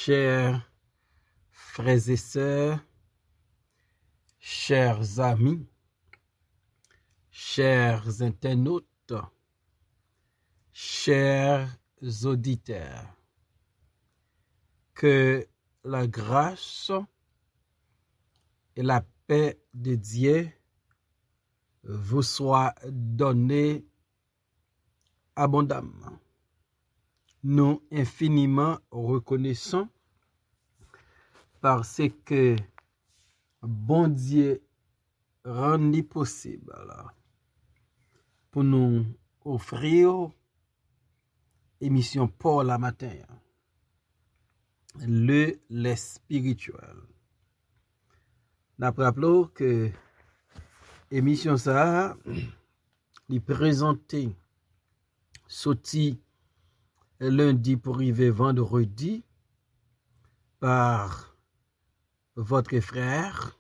chers frères et sœurs, chers amis, chers internautes, chers auditeurs, que la grâce et la paix de Dieu vous soient données abondamment. Nous infiniment reconnaissons parce que bon Dieu rendit possible pour nous offrir émission pour la matin, le lait spirituel. Nous rappelons que émission ça est présentée sorti lundi pour arriver vendredi par votre frère,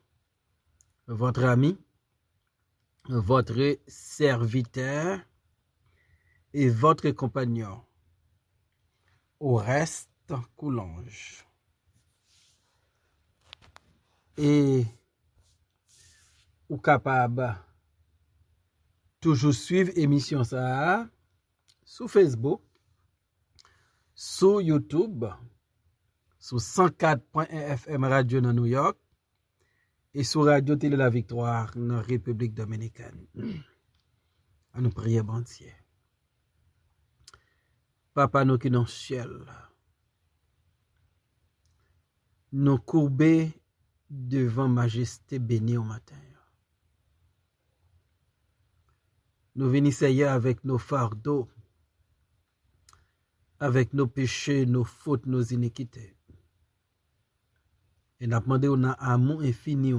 votre ami, votre serviteur et votre compagnon. Au reste, Coulange. Et ou capable toujours suivre émission ça sur Facebook, sur YouTube, sur 104.1 FM Radio dans New York et sur Radio Télé La Victoire dans la République Dominicaine. À nous prier, bon Dieu. Papa nous qui dans le ciel, nous courber devant majesté bénie au matin. Nous venons avec nos fardeaux, avec nos péchés, nos fautes, nos iniquités. Et nous demandons un amour infini,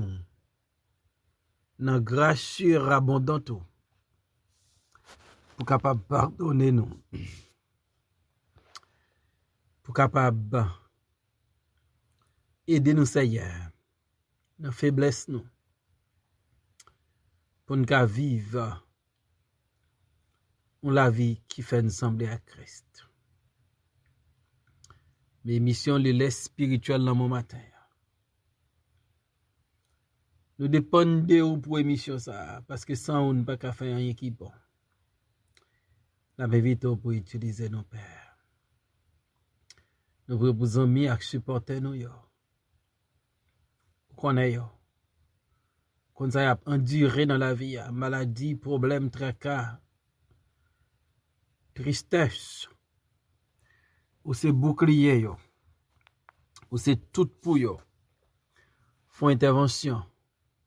une grâce surabondante pour capable pardonner nous, pour capable aider nous, Seigneur, dans faiblesse nous, pour nous vivre la vie qui fait nous sembler à Christ. Mes missions les laissent spirituelles dans mon matin. Nous dépendons de vous pour émission ça, parce que sans on ne peut pas faire rien qui est bon. Nous invitons pour utiliser nos pères. Nous vous amis à supporter nous. Qu'on ait qu'on a enduré dans la vie, maladie, problème, tracas, tristesse, ou c'est bouclier, ou c'est tout pour yo, font intervention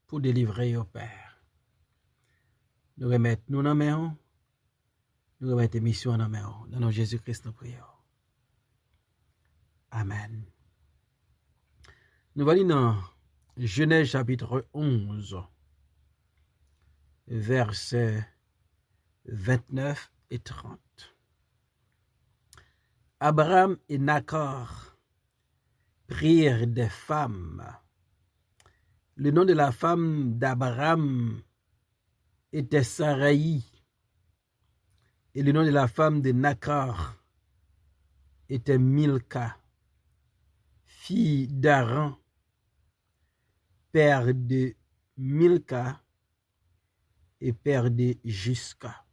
pour délivrer au Père. Nous remettons nous dans main, nous remettons mission dans main, dans nom Jésus-Christ nous prions. Amen. Nous allons dans Genèse chapitre 11, versets 29 et 30. Abraham et Nachor prirent des femmes. Le nom de la femme d'Abraham était Saraï, et le nom de la femme de Nachor était Milka, fille d'Aran, père de Milka et père de Jusca.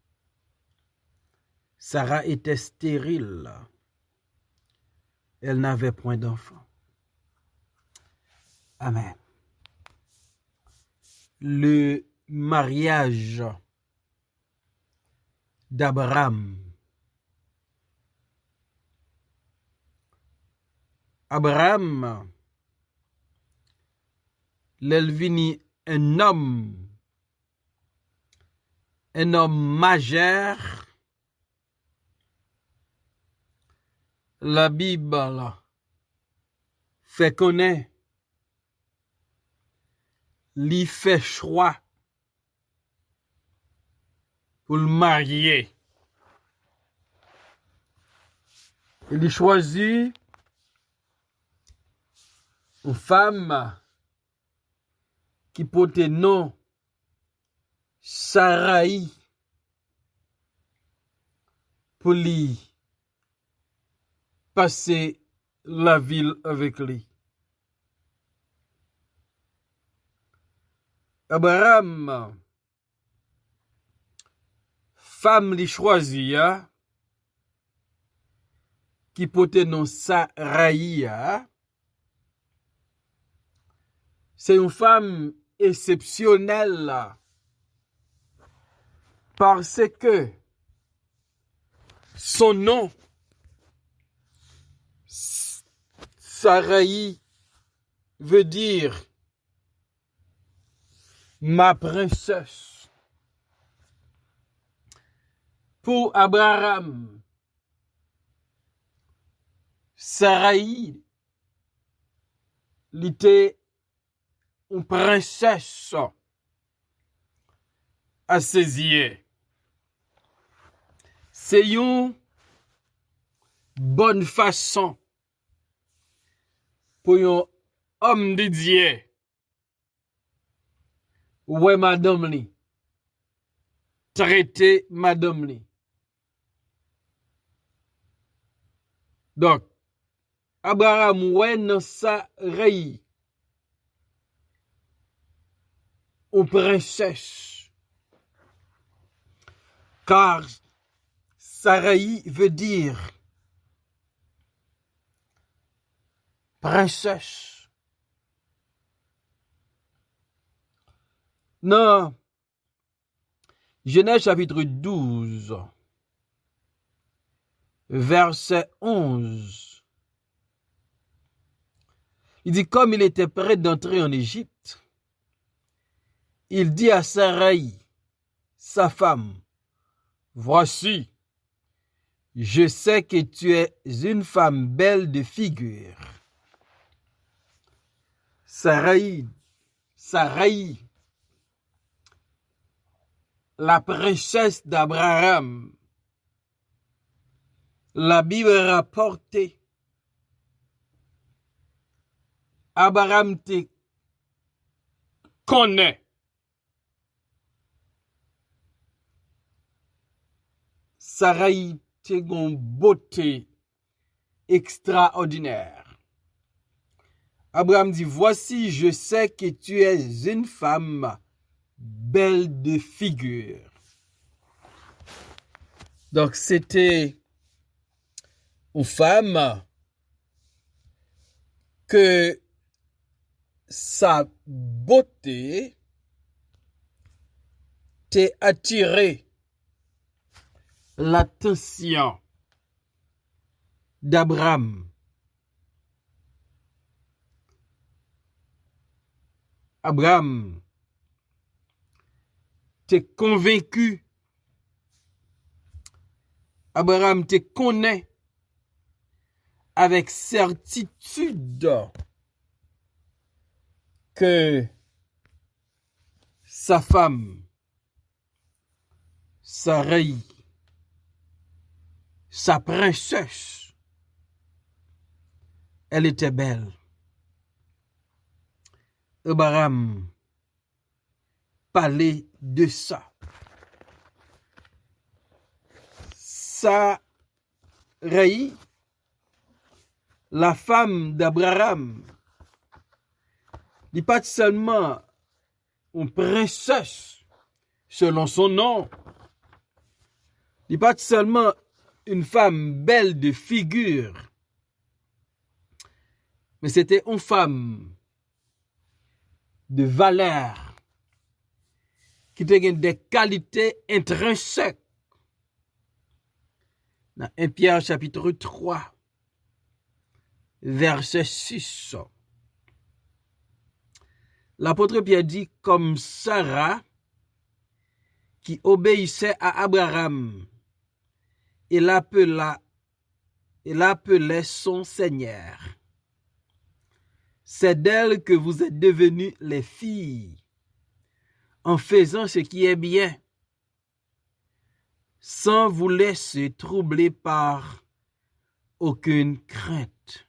Sarah était stérile. Elle n'avait point d'enfant. Amen. Le mariage d'Abraham. Abraham, l'elvini un homme majeur. La Bible fait connaître, lui fait choix pour le marier. Il choisit une femme qui porte le nom Saraï pour lui passer la ville avec lui. Abraham, femme li choisi, qui pote non Sarai, c'est une femme exceptionnelle parce que son nom, Sarai, veut dire ma princesse. Pour Abraham, Sarai était une princesse à ses yeux. C'est une bonne façon pour un homme de Dieu. Ouais, madame li. Traiter madame li. Donc, Abraham, ouais, dans sa rei, une princesse. Car Sarai veut dire princesse. Non. Genèse chapitre 12, verset 11. Il dit, comme il était prêt d'entrer en Égypte, il dit à Sarai, sa femme, voici, je sais que tu es une femme belle de figure. Sarai, la princesse d'Abraham, la Bible rapporte, Abraham te connaît. Sarai te une beauté extraordinaire. Abraham dit, voici, je sais que tu es une femme belle de figure. Donc, c'était une femme que sa beauté t'a attiré l'attention d'Abraham. Abraham t'es convaincu. Abraham te connaît avec certitude que sa femme, Sarai, sa princesse, elle était belle. Abraham parlait de ça. Sarai, la femme d'Abraham, n'est pas seulement une princesse selon son nom, n'est pas seulement une femme belle de figure, mais c'était une femme de valeur qui a des qualités intrinsèques. Dans 1 Pierre chapitre 3, verset 6. L'apôtre Pierre dit, comme Sarah, qui obéissait à Abraham, et l'appelait son Seigneur. C'est d'elle que vous êtes devenues les filles, en faisant ce qui est bien, sans vous laisser troubler par aucune crainte.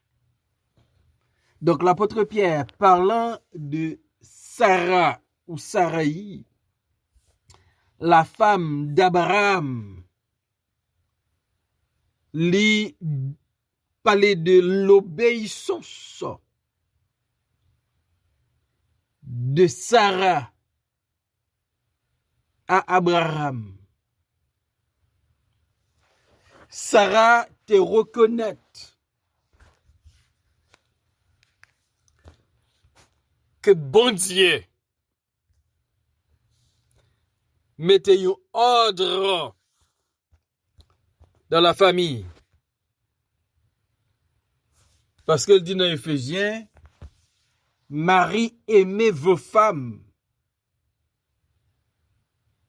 Donc l'apôtre Pierre, parlant de Sarah ou Sarai, la femme d'Abraham, lui parler de l'obéissance de Sarah à Abraham. Sarah te reconnaît que bon Dieu mettez un ordre dans la famille. Parce qu'elle dit dans Éphésiens, Marie, aimez vos femmes.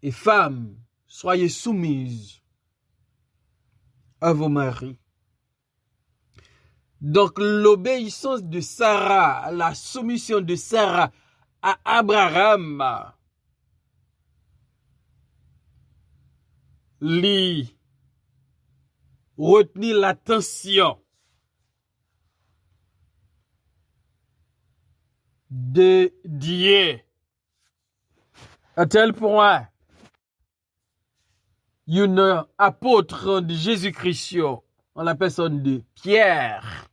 Et femmes, soyez soumises à vos maris. Donc l'obéissance de Sarah, la soumission de Sarah à Abraham, lui retenir l'attention de Dieu à tel point une apôtre de Jésus-Christ en la personne de Pierre,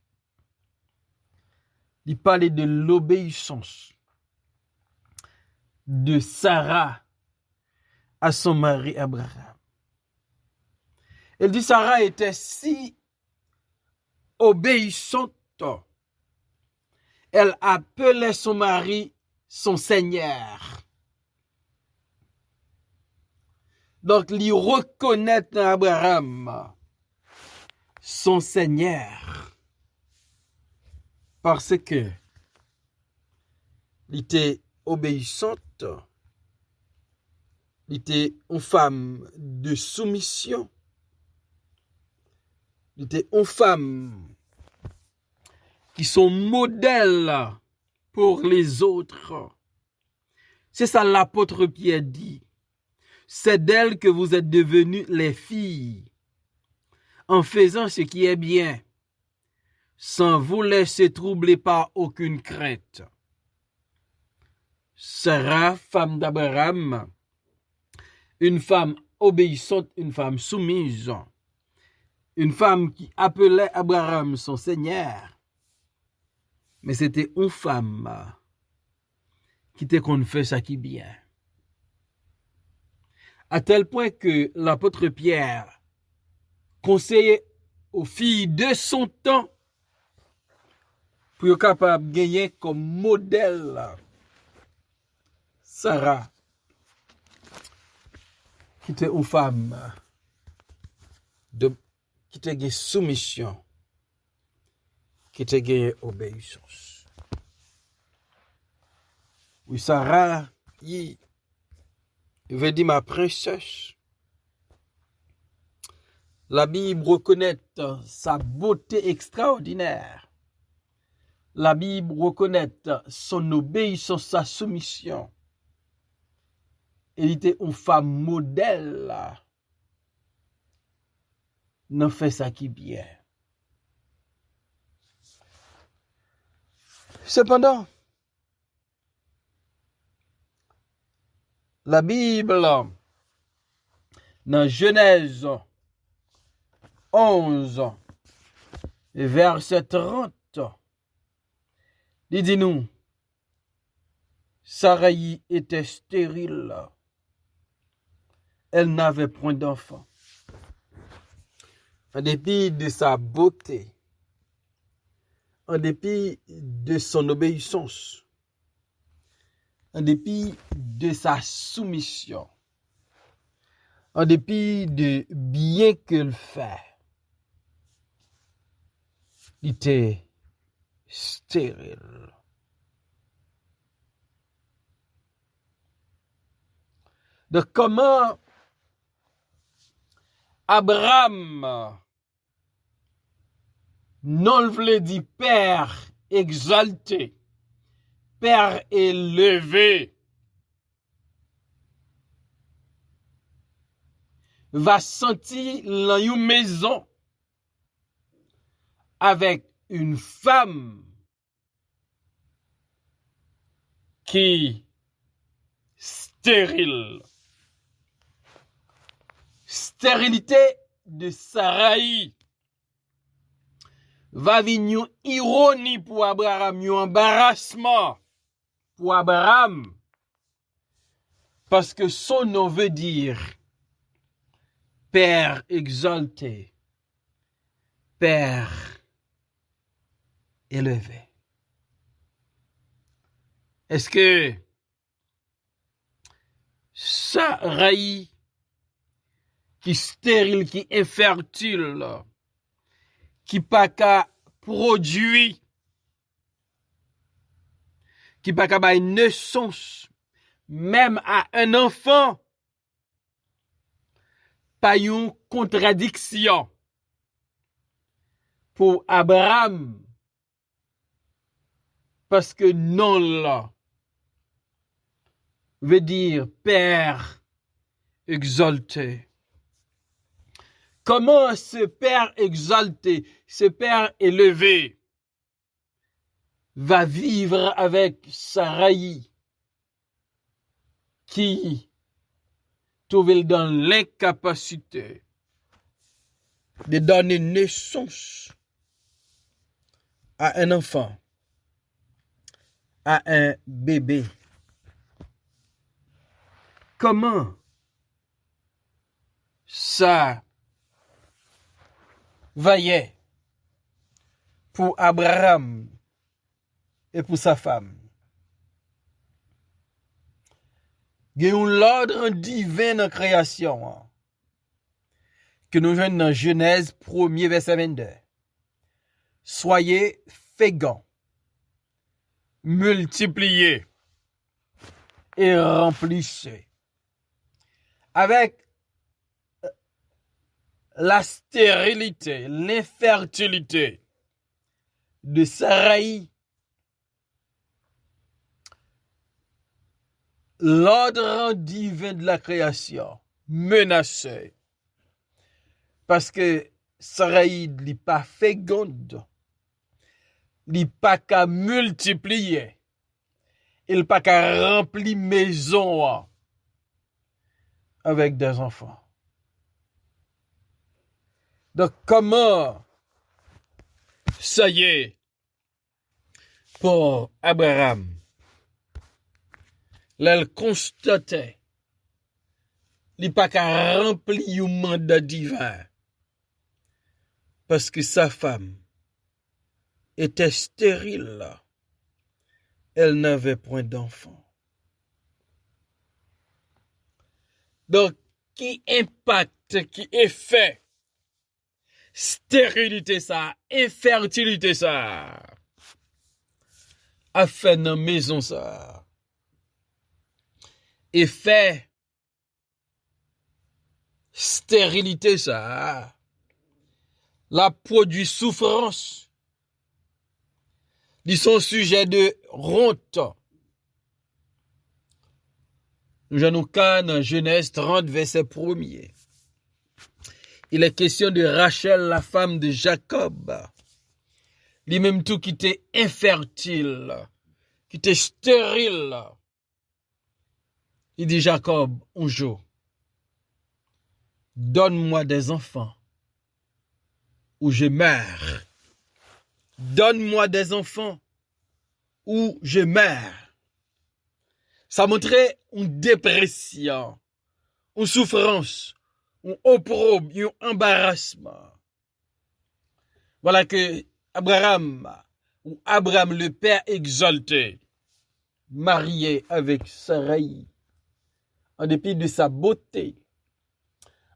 il parlait de l'obéissance de Sarah à son mari Abraham. Elle dit Sarah était si obéissante, elle appelait son mari son Seigneur. Donc, il reconnaît Abraham son Seigneur parce que il était obéissante, il était une femme de soumission, il était une femme qui sont modèles pour les autres. C'est ça l'apôtre Pierre dit. C'est d'elle que vous êtes devenues les filles, en faisant ce qui est bien, sans vous laisser troubler par aucune crainte. Sarah, femme d'Abraham, une femme obéissante, une femme soumise, une femme qui appelait Abraham son Seigneur, mais c'était une femme qui était qu'on fait ça qui est bien. À tel point que l'apôtre Pierre conseillait aux filles de son temps pour être capable de gagner comme modèle Sarah, qui était une femme qui était une soumission, qui était une obéissance. Oui, Sarah, il veut dire ma princesse. La Bible reconnaît sa beauté extraordinaire. La Bible reconnaît son obéissance, sa soumission. Elle était une femme modèle. Non fait ça qui bien. Cependant, la Bible, dans Genèse 11, verset 30, il dit nous, Sarai était stérile. Elle n'avait point d'enfant. En dépit de sa beauté, en dépit de son obéissance, en dépit de sa soumission, en dépit de bien qu'elle fait, il était stérile. Donc comment Abraham, non le voulait dire Père exalté, Père élevé, va sentir dans une maison avec une femme qui stérile. Stérilité de Sarai. va venir une ironie pour Abraham, un embarrassement pour Abraham. Parce que son nom veut dire Père exalté, Père élevé. Est-ce que Sarai, qui stérile, qui infertile, qui pas qu'à produit, qui pas qu'à bailler naissance, même à un enfant, pas une contradiction pour Abraham, parce que non là veut dire Père exalté. Comment ce Père exalté, ce Père élevé, va vivre avec Sarai, qui trouve dans l'incapacité de donner naissance à un enfant, à un bébé? Comment ça vaillait pour Abraham et pour sa femme? Il y a l'ordre divin dans la création que nous voyons dans Genèse 1er verset 22. Soyez féconds, multipliez et remplissez. Avec la stérilité, l'infertilité de Sarai, l'ordre divin de la création menacé. Parce que Sarai n'est pas féconde, n'est pas qu'à multiplier, il n'est pas qu'à remplir maison avec des enfants. Donc comment ça y est pour Abraham? Là, il constatait, il n'est pas qu'à remplir un mandat divin. Parce que sa femme était stérile. Elle n'avait point d'enfant. Donc, qui impact, qui effet, stérilité ça, infertilité ça, a fait dans la maison ça. Effet, stérilité ça, la produit souffrance. Ils sont sujets de honte. Nous allons dans Genèse 30, verset 1er. Il est question de Rachel, la femme de Jacob. Lui-même tout qui était infertile, qui était stérile. Il dit Jacob, un jour, donne-moi des enfants ou je meurs. Donne-moi des enfants ou je meurs. Ça montrait une dépression, une souffrance, un opprobre, un embarrassement. Voilà que Abraham le Père exalté, marié avec Sarai, en dépit de sa beauté,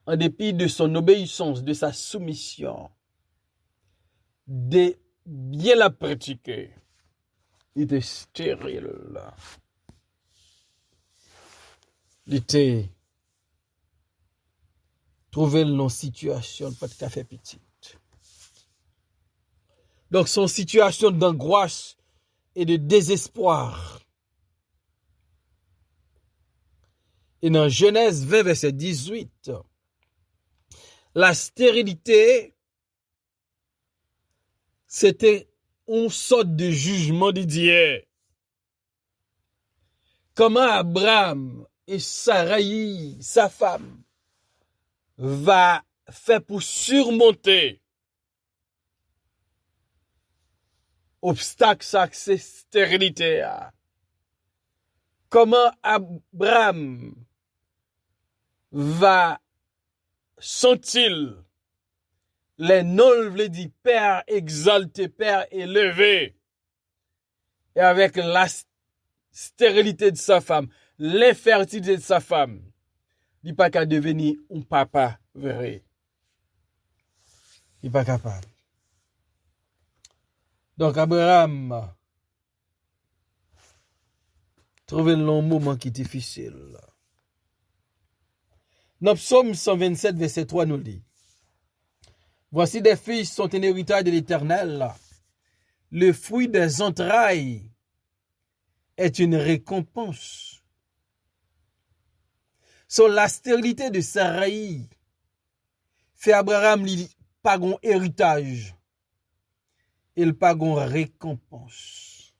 en dépit de son obéissance, de sa soumission, de bien la pratiquer, il était stérile. Il était trouvé dans situation pas de café petite. Donc son situation d'angoisse et de désespoir. Et dans Genèse 20, verset 18, la stérilité, c'était une sorte de jugement de Dieu. Comment Abraham et Sarai, sa femme, va faire pour surmonter obstacle ça c'est stérilité. Comment Abraham va sentir les noms veut dire Père exalté, Père élevé, et avec la stérilité de sa femme, l'infertilité de sa femme, il n'est pas qu'à devenir un papa vrai. Il n'est pas capable. Donc Abraham trouve un long moment qui est difficile. Dans Psaume 127, verset 3 nous dit: Voici des fils sont un héritage de l'Éternel. Le fruit des entrailles est une récompense. Sur la stérilité de Saraï fait Abraham pas un héritage. Il pas une récompense.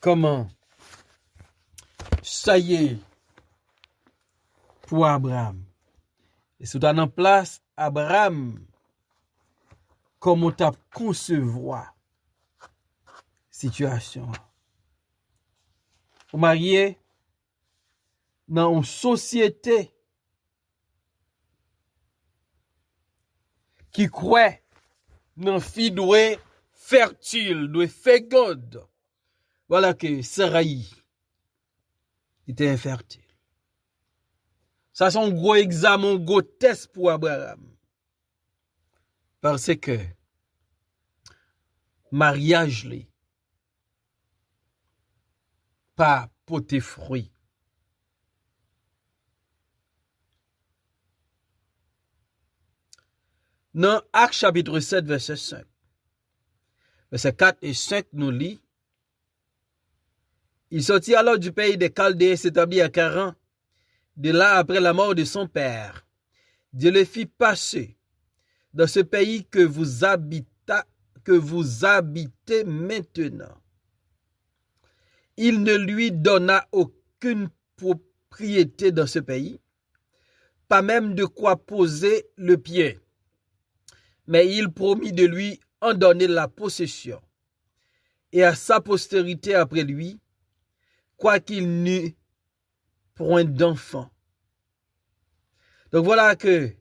Comment? Ça y est pour Abraham. Et si tu as en place Abraham, comment tu as concevoir situation. Vous mariez dans une société qui croit dans fille doit fertile, doit féconde. Voilà que Saraï était infertile. Ça c'est un gros examen, un gros test pour Abraham. Parce que mariage li pas porter fruit. Dans Actes chapitre 7 verset 5. Verset 4 et 5 nous lit: Il sortit alors du pays des Chaldéens et s'établit à Charan. De là, après la mort de son père, Dieu le fit passer dans ce pays que vous habitez maintenant. Il ne lui donna aucune propriété dans ce pays, pas même de quoi poser le pied, mais il promit de lui en donner la possession, et à sa postérité après lui, quoiqu'il n'eût point d'enfant. Donc voilà que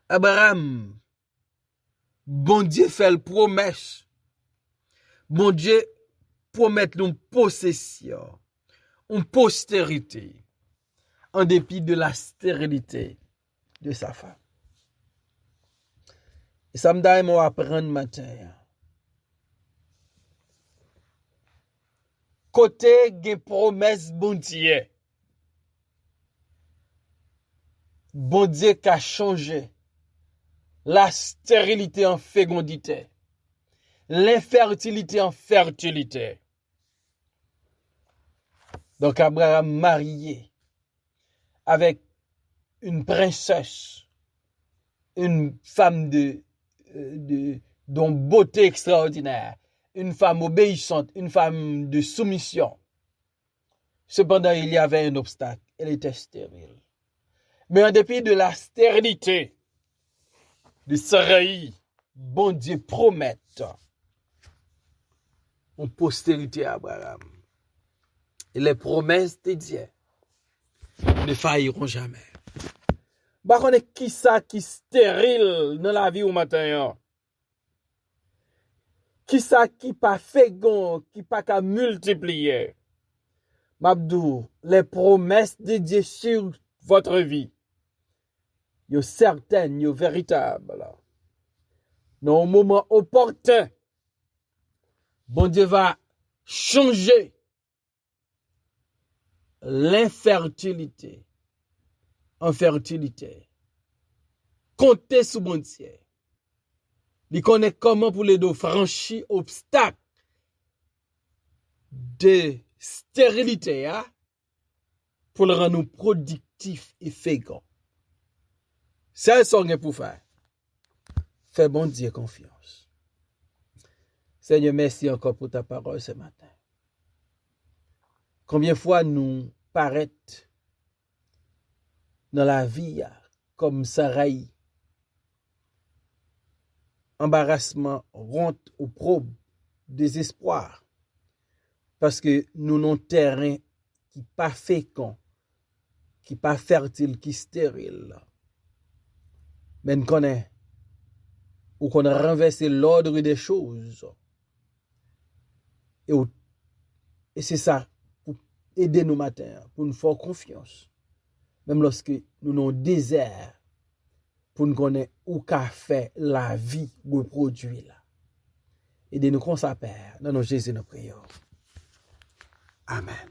Abraham, bon Dieu fait la promesse. Bon Dieu promet une possession, une postérité, en dépit de la stérilité de sa femme. Et ça me donne à apprendre matin. Côté des promesses bon Dieu. Bon Dieu qui a changé la stérilité en fécondité, l'infertilité en fertilité. Donc Abraham marié avec une princesse, une femme dont beauté extraordinaire, une femme obéissante, une femme de soumission. Cependant, il y avait un obstacle, elle était stérile. Mais en dépit de la stérilité de Saraï, bon Dieu promet une postérité à Abraham. Et les promesses de Dieu ne failliront jamais. Bah, on est qui ça qui stérile dans la vie au matin? Qui ça qui pas fécond, qui pas qu'à multiplier? Mabdou, les promesses de Dieu sur votre vie, yo certaines, yo véritables. Dans un moment opportun, bon Dieu va changer l'infertilité en fertilité. Comptez sur bon Dieu. Il connaît comment pour les deux franchir obstacle de stérilité pour le rendre productif et fécond. C'est ce qu'on pour faire. Fais bon Dieu confiance. Seigneur, merci encore pour ta parole ce matin. Combien de fois nous paraît dans la vie comme Saraï, embarrassement, honte ou probe, désespoir. Parce que nous n'avons terrain qui pas fécond, qui pas fertile, qui stérile. Mais nous connaissons, ou qu'on a renversé l'ordre des choses. Et c'est ça, pour aider nous matin, pour nous faire confiance. Même lorsque nous avons désert, pour nous connaître où qu'a fait la vie reproduit là. Aidez-nous comme ça, Père. Dans nos Jésus, nous prions. Amen.